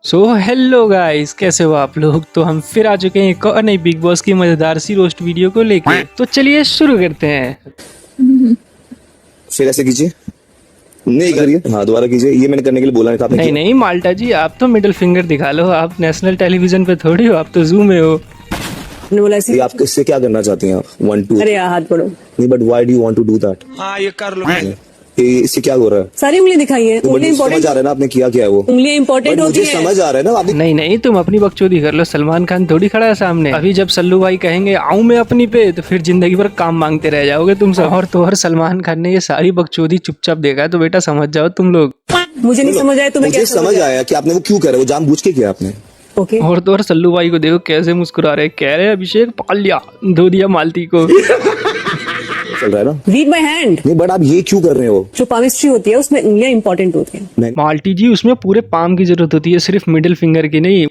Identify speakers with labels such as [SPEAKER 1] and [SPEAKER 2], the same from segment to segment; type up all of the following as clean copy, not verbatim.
[SPEAKER 1] So hello guys, कैसे हो आप लोग। तो हम फिर आ चुके हैं एक और नई बिग बॉस की मजेदार सी रोस्ट वीडियो को लेके। तो चलिए शुरू करते हैं।
[SPEAKER 2] फिर ऐसे कीजिए, नहीं करिए, हाँ दोबारा कीजिए। ये मैंने करने के लिए बोला नहीं था आपने।
[SPEAKER 1] नहीं नहीं माल्टा जी, आप तो मिडिल फिंगर दिखा लो। आप नेशनल टेलीविजन पे थोड़ी हो, आप तो जूम में हो।
[SPEAKER 3] बोला ऐसे
[SPEAKER 2] आप इससे क्या करना चाहती हैं आप? 1 2
[SPEAKER 3] अरे यार हाथ पकड़ो।
[SPEAKER 2] नहीं, but why do you want to do that?
[SPEAKER 4] हाँ ये कर लो।
[SPEAKER 2] इससे क्या हो रहा है?
[SPEAKER 3] सारी उंगली दिखाई है।
[SPEAKER 2] तो
[SPEAKER 3] उंगली
[SPEAKER 2] मुझे समझ
[SPEAKER 3] इम्पोर्टेंट,
[SPEAKER 2] आ रहा है ना आपने किया क्या है वो।
[SPEAKER 3] उंगलियां इम्पोर्टेंट
[SPEAKER 2] But
[SPEAKER 3] होती
[SPEAKER 2] मुझे
[SPEAKER 3] है।
[SPEAKER 2] समझ आ रहा है ना आप।
[SPEAKER 1] नहीं नहीं, तुम अपनी बकचोदी कर लो। सलमान खान थोड़ी खड़ा है सामने। अभी जब सल्लू भाई कहेंगे आऊं मैं अपनी पे, तो फिर जिंदगी भर काम मांगते रह जाओगे तुम सब। और तो और सलमान खान ने ये सारी बकचोदी चुपचाप देखा है, तो बेटा समझ जाओ तुम लोग।
[SPEAKER 3] मुझे नहीं समझ आया, तुम्हें
[SPEAKER 2] मुझे
[SPEAKER 3] क्या
[SPEAKER 2] समझ आया कि आपने वो क्यों करा, वो जानबूझ के किया आपने।
[SPEAKER 3] ओके
[SPEAKER 1] और तो और सल्लू भाई को देखो कैसे मुस्कुरा रहे, कह रहे अभिषेक पाल लिया, धो दिया मालती को।
[SPEAKER 2] चल रहा है ना।
[SPEAKER 3] Read my hand.
[SPEAKER 2] नहीं बट आप ये क्यों कर रहे हो?
[SPEAKER 3] जो पामिस्ट्री होती है उसमें उंगलियां इम्पोर्टेंट होती है।
[SPEAKER 1] माल्टी जी, उसमें पूरे पाम की जरूरत होती है, सिर्फ मिडिल फिंगर की नहीं।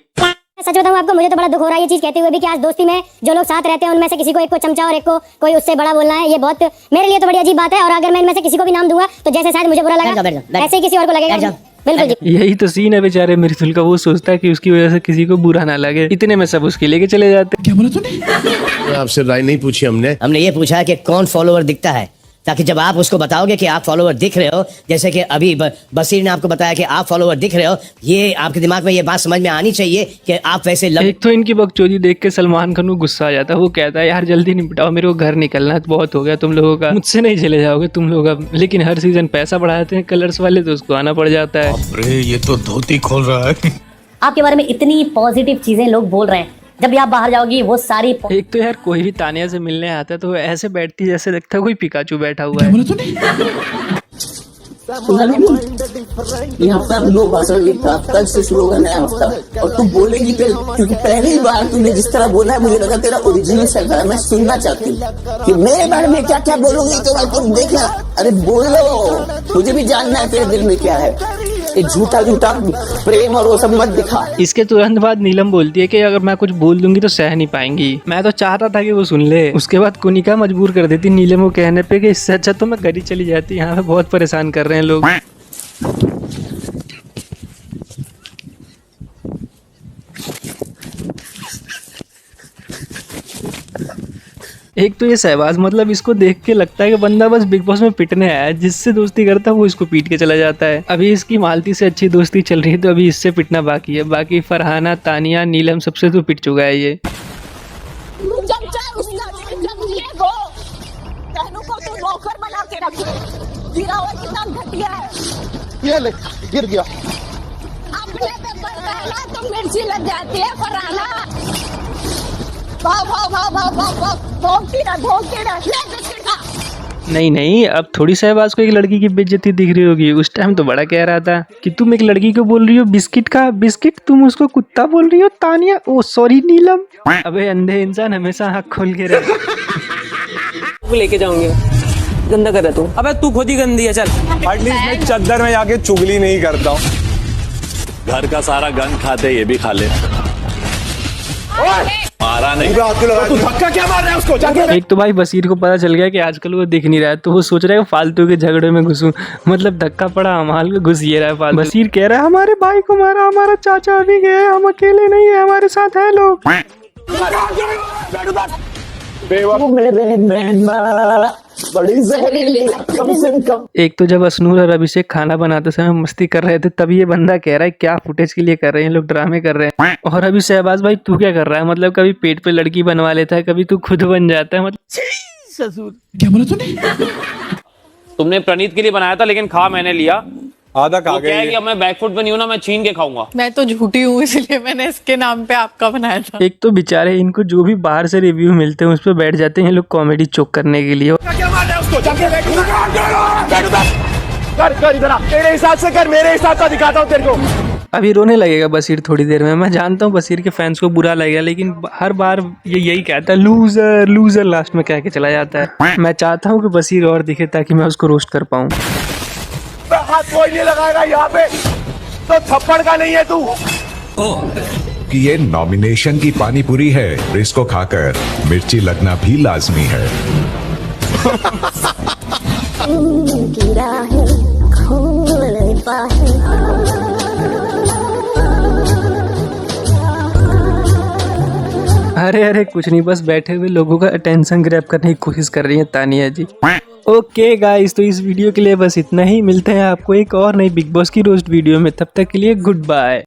[SPEAKER 5] सच बताऊं आपको, मुझे तो बड़ा दुख हो रहा है ये चीज कहते हुए भी कि आज दोस्ती में जो लोग साथ रहते हैं उनमें से किसी को एक को चमचा और एक को कोई उससे बड़ा बोलना है। ये बहुत मेरे लिए तो बड़ी अजीब बात है। और अगर मैं इनमें से किसी को भी नाम दूंगा तो जैसे शायद मुझे बुरा लगा, ऐसे ही किसी और को लगेगा। बिल्कुल जी।
[SPEAKER 1] यही तो सीन है बेचारे मृदुल का। वो सोचता है कि उसकी वजह से किसी को बुरा ना लगे, इतने में सब उसके लेके चले जाते हैं।
[SPEAKER 4] क्या बोला तूने?
[SPEAKER 6] आपसे राय नहीं पूछी हमने
[SPEAKER 7] ये पूछा है कि कौन फॉलोवर दिखता है, ताकि जब आप उसको बताओगे कि आप फॉलोवर दिख रहे हो, जैसे कि अभी बसीर ने आपको बताया कि आप फॉलोवर दिख रहे हो, ये आपके दिमाग में ये बात समझ में आनी चाहिए कि आप वैसे
[SPEAKER 1] एक तो इनकी बकचोदी देख के सलमान खान को गुस्सा आ जाता है। वो कहता है यार जल्दी निपटाओ, मेरे को घर निकलना है, बहुत हो गया तुम लोगों का, मुझसे नहीं चले जाओगे तुम लोग अब। लेकिन हर सीजन पैसा बढ़ाते हैं कलर्स वाले, तो उसको आना पड़ जाता है।
[SPEAKER 4] अरे ये तो धोती खोल रहा है।
[SPEAKER 5] आपके बारे में इतनी पॉजिटिव चीजें लोग बोल रहे हैं, जब भी आप बाहर जाओगी वो सारी
[SPEAKER 1] एक तो यार कोई भी तानिया से मिलने आता है तो वो ऐसे बैठती जैसे लगता है कोई पिकाचू बैठा हुआ है।
[SPEAKER 4] बोला तूने?
[SPEAKER 8] यहाँ पे अब लोग कल से शुरू होगा नया हफ्ता, और तू बोलेगी फिर, क्योंकि पहली बार तूने जिस तरह बोला है मुझे लगा तेरा ओरिजिनल सेल्फ है। मैं सुनना चाहती हूँ कि मेरे बारे में क्या क्या बोलूंगी, तो मैं तुम देखना। अरे बोलो, मुझे भी जानना है तेरे दिल में क्या है। ये झूठा झूठा प्रेम और वो सब मत दिखा।
[SPEAKER 1] इसके तुरंत बाद नीलम बोलती है कि अगर मैं कुछ बोल दूंगी तो सह नहीं पाएंगी। मैं तो चाहता था कि वो सुन ले। उसके बाद कुनिका मजबूर कर देती नीलम को कहने पे कि इससे अच्छा तो मैं घर ही चली जाती, यहाँ पे बहुत परेशान कर रहे हैं लोग। एक तो ये सहवाज, मतलब इसको देख के लगता है कि बंदा बस बिग बॉस में पिटने आया है। जिससे दोस्ती करता है वो इसको पीट के चला जाता है। अभी इसकी मालती से अच्छी दोस्ती चल रही है, तो अभी इससे पिटना बाकी है। बाकी फरहाना, तानिया, नीलम सबसे तो पिट चुका है ये।
[SPEAKER 8] ये ले, गिर गया। अपने पे पहला तो मिर्ची लग जाती है फरहाना। भाव भाव भाव भाव भाव भाव भोंकती रह, ले बिस्किट खा।
[SPEAKER 1] नहीं नहीं, अब थोड़ी सहवाज को एक लड़की की बेइज्जती दिख रही होगी। उस टाइम तो बड़ा कह रहा था कि तुम एक लड़की को बोल रही हो बिस्किट का बिस्किट, तुम उसको कुत्ता बोल रही हो तानिया। ओ सॉरी नीलम। अबे अंधे इंसान हमेशा आँख खोल के रहे।
[SPEAKER 3] लेके जाऊंगे। गंदा कर रहा तू।
[SPEAKER 4] अबे तू खुद ही गंदी है। चल
[SPEAKER 9] एटलीस्ट मैं चद्दर में जाके चुगली नहीं करता हूँ।
[SPEAKER 6] घर का सारा गंद खाते ये भी खा ले। मारा नहीं
[SPEAKER 9] तू धक्का क्या मार रहा है उसको? जाके
[SPEAKER 1] एक तो भाई बसीर को पता चल गया कि आजकल वो दिख नहीं रहा है, तो वो सोच रहा है फालतू के झगड़े में घुसूं। मतलब धक्का पड़ा हमाल को, घुस ये रहा है फालतू। बसीर कह रहा है हमारे भाई को मारा, हमारा चाचा अभी गए, हम अकेले नहीं है, हमारे साथ है लोग।
[SPEAKER 8] बड़ी जहरीली, कम से कम।
[SPEAKER 1] एक तो जब असनूर और अभिषेक खाना बनाते समय मस्ती कर रहे थे, तब ये बंदा कह रहा है क्या फुटेज के लिए कर रहे हैं लोग, ड्रामे कर रहे हैं। और अभी सहबाज भाई तू क्या कर रहा है? मतलब कभी पेट पे लड़की बनवा लेता है, कभी तू खुद बन जाता है। मतलब ससुर।
[SPEAKER 4] क्या बोला तूने?
[SPEAKER 10] तुमने प्रणीत के लिए बनाया था, लेकिन खा मैंने लिया।
[SPEAKER 9] आधा खा
[SPEAKER 10] क्या है कि
[SPEAKER 9] गई।
[SPEAKER 10] अब मैं बैकफुट पे नहीं हूं ना, मैं छीन के खाऊंगा।
[SPEAKER 11] मैं तो झूठी हूँ, इसलिए मैंने इसके नाम पे आपका बनाया था।
[SPEAKER 1] एक तो बेचारे इनको जो भी बाहर से रिव्यू मिलते हैं उस पर बैठ जाते हैं लोग कॉमेडी चोक करने के लिए।
[SPEAKER 9] क्या मार रहा है उसको? जाके कर इधर आ। तेरे हिसाब से कर, मेरे हिसाब का दिखाता हूँ तेरे को।
[SPEAKER 1] अभी रोने लगेगा बसीर थोड़ी देर में। मैं जानता हूँ बसीर के फैंस को बुरा लगेगा, लेकिन हर बार ये यही कहता है लूजर लूजर, लास्ट में कह के चला जाता है। मैं चाहता हूँ कि बसीर और दिखे ताकि मैं उसको रोस्ट कर पाऊँ।
[SPEAKER 9] हाथ कोई नहीं लगाएगा यहाँ पे, तो थप्पड़ का नहीं है तू।
[SPEAKER 12] कि ये नॉमिनेशन की पानी पूरी है, इसको खाकर मिर्ची लगना भी लाजमी है।
[SPEAKER 8] गिरा है, खोल है।
[SPEAKER 1] अरे अरे कुछ नहीं, बस बैठे हुए लोगों का अटेंशन ग्रैब करने की कोशिश कर रही है तानिया जी। ओके गाइस, तो इस वीडियो के लिए बस इतना ही। मिलते हैं आपको एक और नई बिग बॉस की रोस्ट वीडियो में, तब तक के लिए गुड बाय।